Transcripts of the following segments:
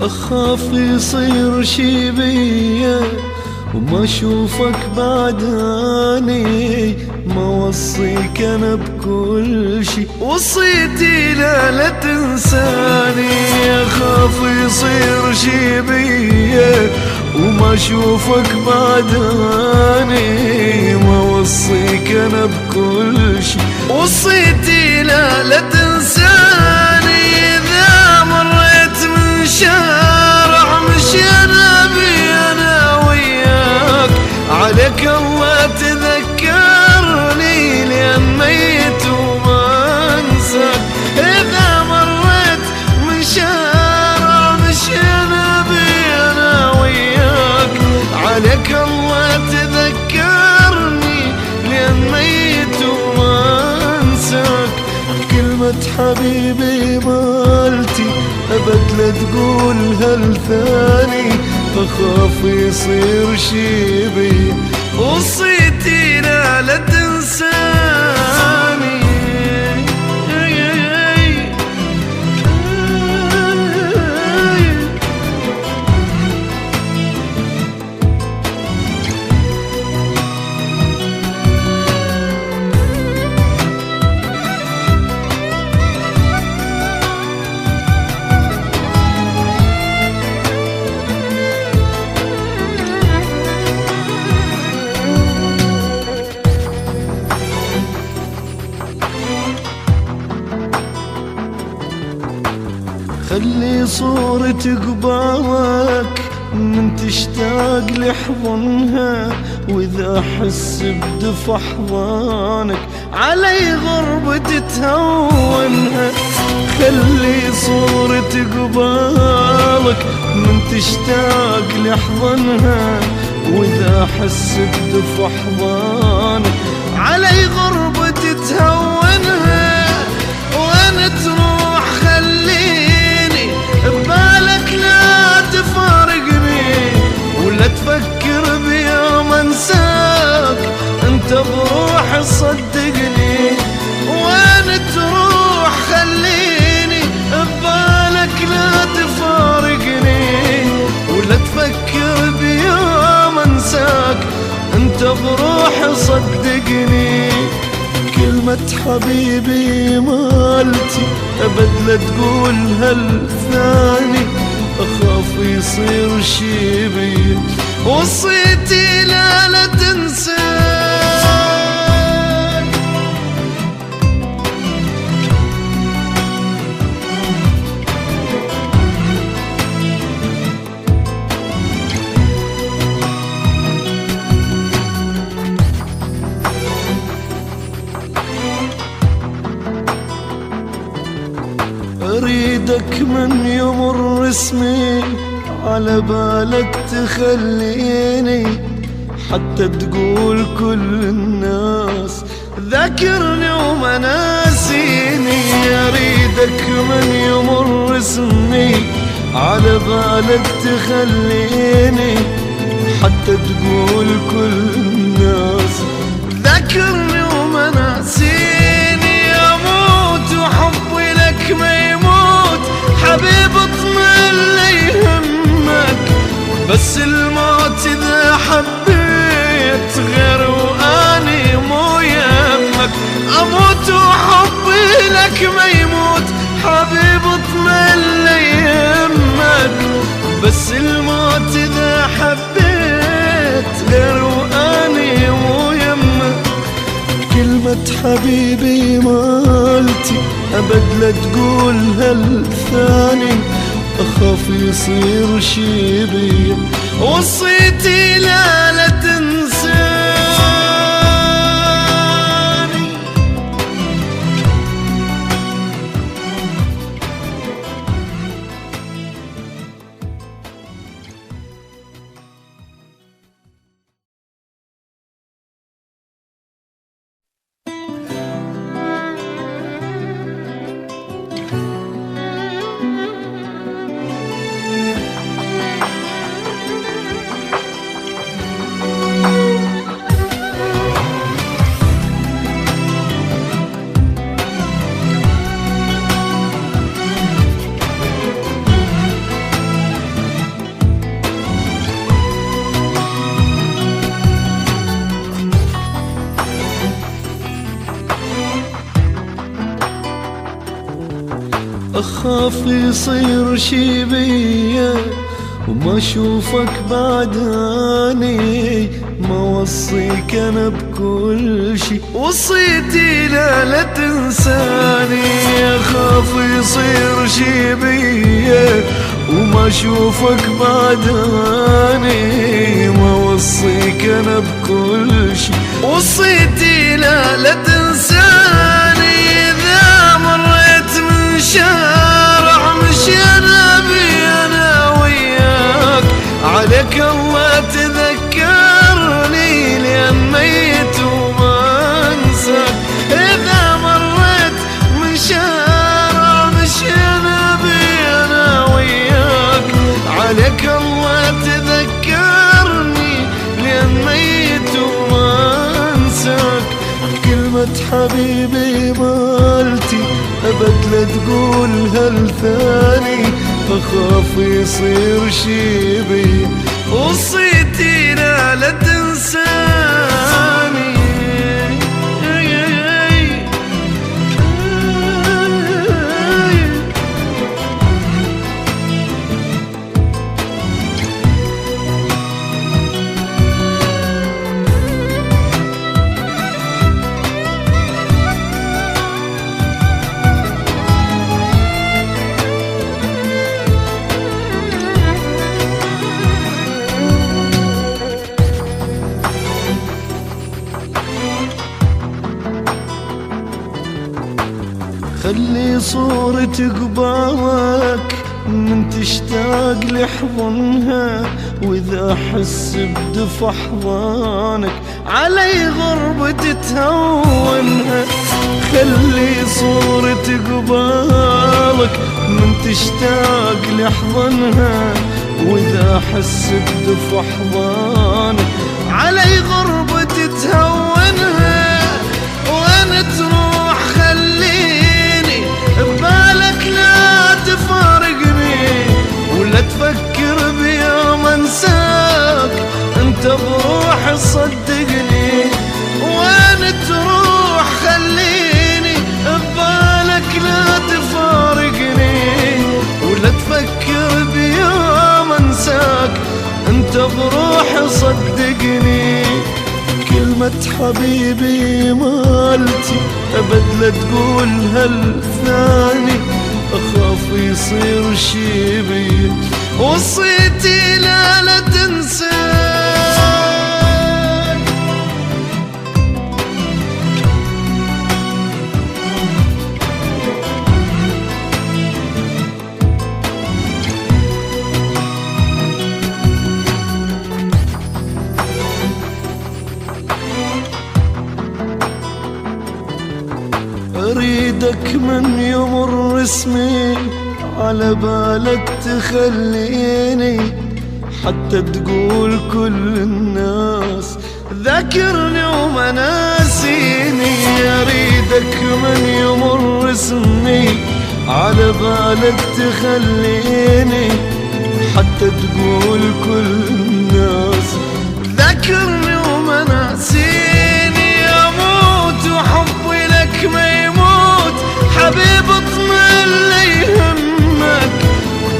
أخاف يصير شي بيا وما أشوفك بعداني. ما وصيك أنا بكل شي، وصيتي لا تنساني. أخاف يصير شي بيا وما أشوفك بعداني. ما وصيك أنا بكل شي، وصيتي لا تنساني. إذا مريت من شارع مشينا بي أنا وياك، عليك الله تذكرني لأن ميت وما أنساك. إذا مريت من شارع مشينا بي أنا وياك، عليك الله تذكرني لأن ميت وما أنساك. كلمة حبيبي مالتي أبد لا تقولها لثاني. أخاف يصير شي بي، وصيتي لا تنساني. خلي صورة قبالك من تشتاق لحضنها، وإذا أحس بدفى أحضانك علي غربتي تهونها. خلي صورة قبالك من تشتاق لحضنها، وإذا أحس بدفى أحضانك علي غربتي تهونها. وأنا تروح خليني ببالك لا تفارقني، ولا تفكر بيوم انساك انت بروح صدقني. وين تروح خليني ببالك لا تفارقني، ولا تفكر بيوم انساك انت بروح صدقني. كلمة حبيبي مالتي أبد لا تقولها لثاني. أخاف يصير شي بي، وصيتي لا تنساني. أريدك من يمر اسمي على بالك تخليني، حتى تقول كل الناس ذاكرني وما ناسيني. أريدك من يمر اسمي على بالك تخليني، حتى تقول كل الناس ذاكرني وما ناسيني. أموت وحبي لك ما يموت حبيب اطمن لا يهمك، بس الموت إذا حبيت غير وأني مو يمك. أموت وحبي لك ما يموت حبيب اطمن لا يهمك، بس الموت إذا حبيت غير وأني مو يمك. كلمة حبيبي مالتي أبد لا تقولها لثاني. أخاف يصير شي بي، وصيتي لا تنساني. أخاف يصير شي بيا وما أشوفك بعداني. ما وصيك أنا بكل شي، وصيتي لا تنساني. أخاف يصير شي بيا وما أشوفك بعداني. ما وصيك أنا بكل شي، وصيتي لا تنساني. إذا مريت من شارع مشينا بي أنا وياك، عليك الله تذكرني لأن ميت وما أنساك. إذا مريت من شارع مشينا بي أنا وياك، عليك الله تذكرني لأن ميت وما أنساك. كلمة حبيبي مالتي أبد لا تقولها لثاني. أخاف يصير شي بي، وصيتي لا تنساني. خلي صورة قبالك من تشتاق لحضنها، وإذا أحس بدفى أحضانك علي غربة تهونها. خلي صورة قبالك من تشتاق لحضنها، وإذا أحس بدفى أحضانك علي غربة تهونها. وأنا تروح خليني ببالك لا تفارقني، ولا تفكر بيوم انساك انت بروح صدقني. وين تروح خليني ببالك لا تفارقني، ولا تفكر بيوم انساك انت بروح صدقني. كلمة حبيبي مالتي أبد لا تقولها لثاني. أخاف يصير شي بي، وصيتي لا تنساني. أريدك من يمر اسمي على بالك تخليني، حتى تقول كل الناس ذاكرني وما ناسيني. أريدك من يمر اسمي على بالك تخليني، حتى تقول كل الناس ذاكرني وما ناسيني. أموت وحبي لك ما يموت حبيب، اطمن لا يهمك،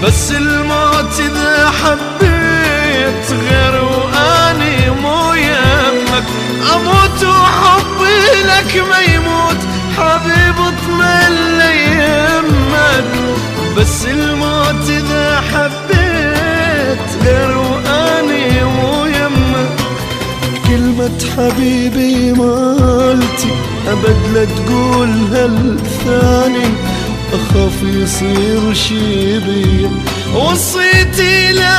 بس الموت إذا حبيت غير وأني مو يمك. أموت وحبي لك ما يموت حبيب، اطمن لا يهمك، بس الموت إذا حبيت غير وأني مو يمك. كلمة حبيبي مالتي أبد لا تقولها لثاني. أخاف يصير شي بي، وصيتي لا